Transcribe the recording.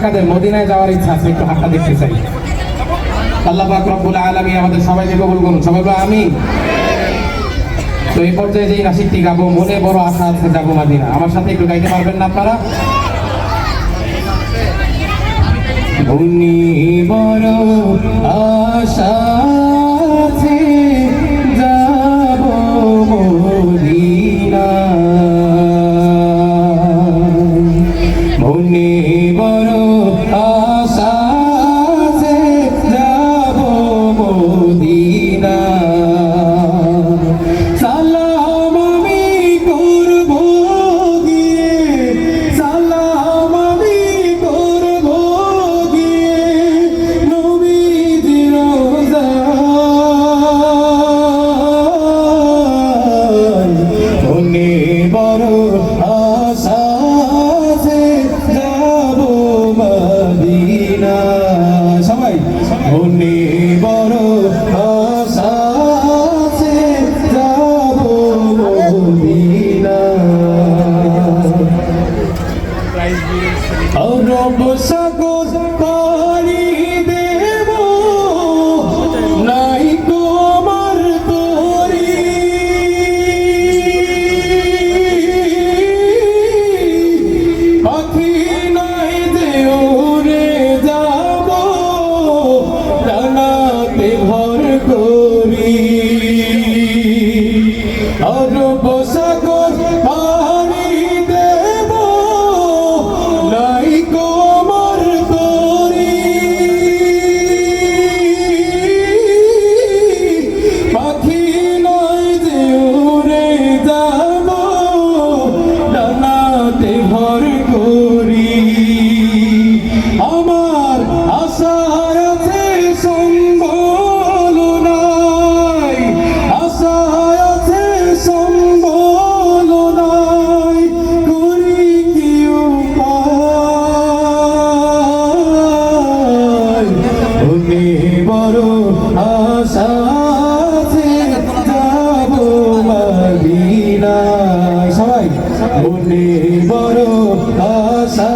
কাদের মদিনায় যাওয়ার ইচ্ছা আছে? একটু হাতটা দেখতে চাই। আল্লাহ পাক রব্বুল আলামিন আমাদের সবাইকে কবুল করুন। সবাই বলো আমিন। তো এই পর্যায়ে যেই নাসিকটি গাবো, মনে বড় আশা আছে যাবো মদিনা, আমার সাথে একটু গাইতে পারবেন না আপনারা? মনে বড় আশা আছে যাবো মদিনা, মনে বড় আশা আছে যাবো মদিনা। সালাম আমি করবো গিয়ে, সালাম আমি করবো গিয়ে নবীজির রওজায়। মনে বড় আশা আছে যাবো মদিনা। সবাই মনে বড় আশা আছে যাবো মদিনা। আরব সাগর পাড়ি দেব, নাই তোমার তরি, পাখি নাই যে উড়ে যাব, ডানাতে ভর করি। আরব সাগর পাড়ি দেব, নাই তোমার তরি, পাখি নাই যে উড়ে যাব, ডানাতে ভর করি। আমার আশা আছে সম্বল নাই, আশা আছে সম্বল নাই, করি কি উপায়। মনে বড় আশা আছে যাবো মদিনা। সবাই মনে বড় আশা